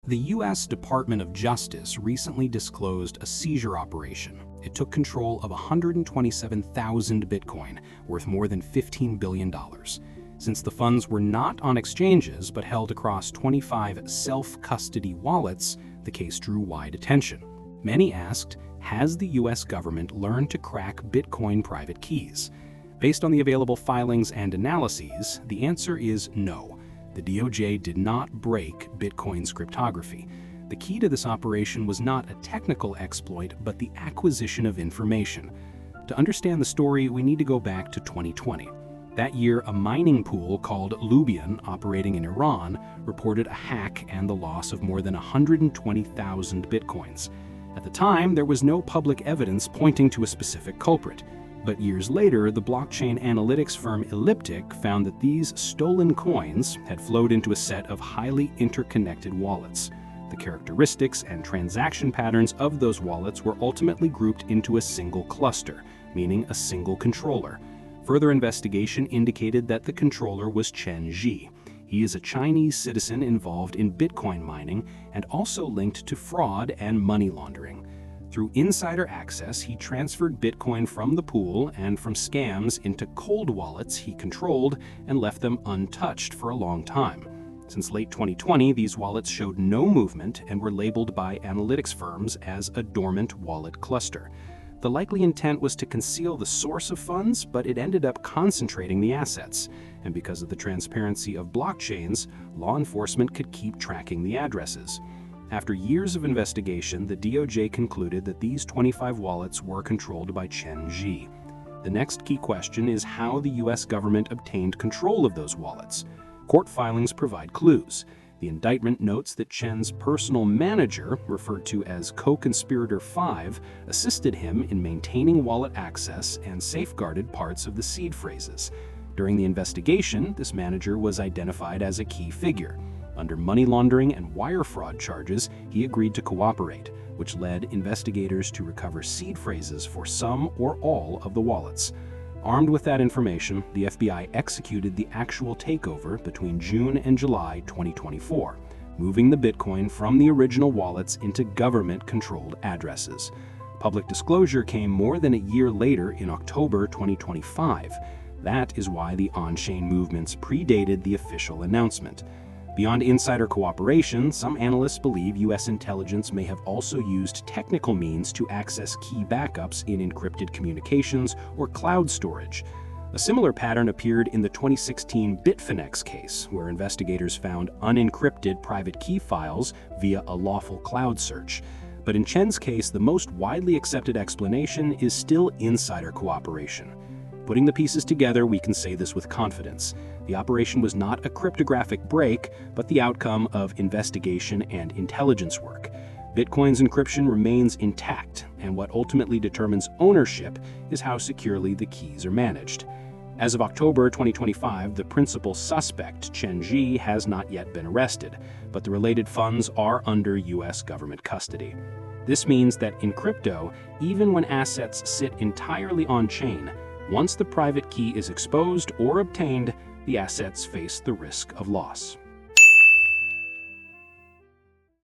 The U.S. Department of Justice recently disclosed a seizure operation. It took control of 127,000 Bitcoin, worth more than $15 billion. Since the funds were not on exchanges but held across 25 self-custody wallets, the case drew wide attention. Many asked, has the U.S. government learned to crack Bitcoin private keys? Based on the available filings and analyses, the answer is no. The DOJ did not break Bitcoin's cryptography. The key to this operation was not a technical exploit, but the acquisition of information. To understand the story, we need to go back to 2020. That year, a mining pool called Lubian, operating in Iran, reported a hack and the loss of more than 120,000 Bitcoins. At the time, there was no public evidence pointing to a specific culprit. But years later, the blockchain analytics firm Elliptic found that these stolen coins had flowed into a set of highly interconnected wallets. The characteristics and transaction patterns of those wallets were ultimately grouped into a single cluster, meaning a single controller. Further investigation indicated that the controller was Chen Zhi. He is a Chinese citizen involved in Bitcoin mining and also linked to fraud and money laundering. Through insider access, he transferred Bitcoin from the pool and from scams into cold wallets he controlled and left them untouched for a long time. Since late 2020, these wallets showed no movement and were labeled by analytics firms as a dormant wallet cluster. The likely intent was to conceal the source of funds, but it ended up concentrating the assets. And because of the transparency of blockchains, law enforcement could keep tracking the addresses. After years of investigation, the DOJ concluded that these 25 wallets were controlled by Chen Zhi. The next key question is how the U.S. government obtained control of those wallets. Court filings provide clues. The indictment notes that Chen's personal manager, referred to as Co-Conspirator 5, assisted him in maintaining wallet access and safeguarded parts of the seed phrases. During the investigation, this manager was identified as a key figure. Under money laundering and wire fraud charges, he agreed to cooperate, which led investigators to recover seed phrases for some or all of the wallets. Armed with that information, the FBI executed the actual takeover between June and July 2024, moving the Bitcoin from the original wallets into government-controlled addresses. Public disclosure came more than a year later in October 2025. That is why the on-chain movements predated the official announcement. Beyond insider cooperation, some analysts believe U.S. intelligence may have also used technical means to access key backups in encrypted communications or cloud storage. A similar pattern appeared in the 2016 Bitfinex case, where investigators found unencrypted private key files via a lawful cloud search. But in Chen's case, the most widely accepted explanation is still insider cooperation. Putting the pieces together, we can say this with confidence. The operation was not a cryptographic break, but the outcome of investigation and intelligence work. Bitcoin's encryption remains intact, and what ultimately determines ownership is how securely the keys are managed. As of October 2025, the principal suspect, Chen Zhi, has not yet been arrested, but the related funds are under U.S. government custody. This means that in crypto, even when assets sit entirely on-chain, once the private key is exposed or obtained, the assets face the risk of loss.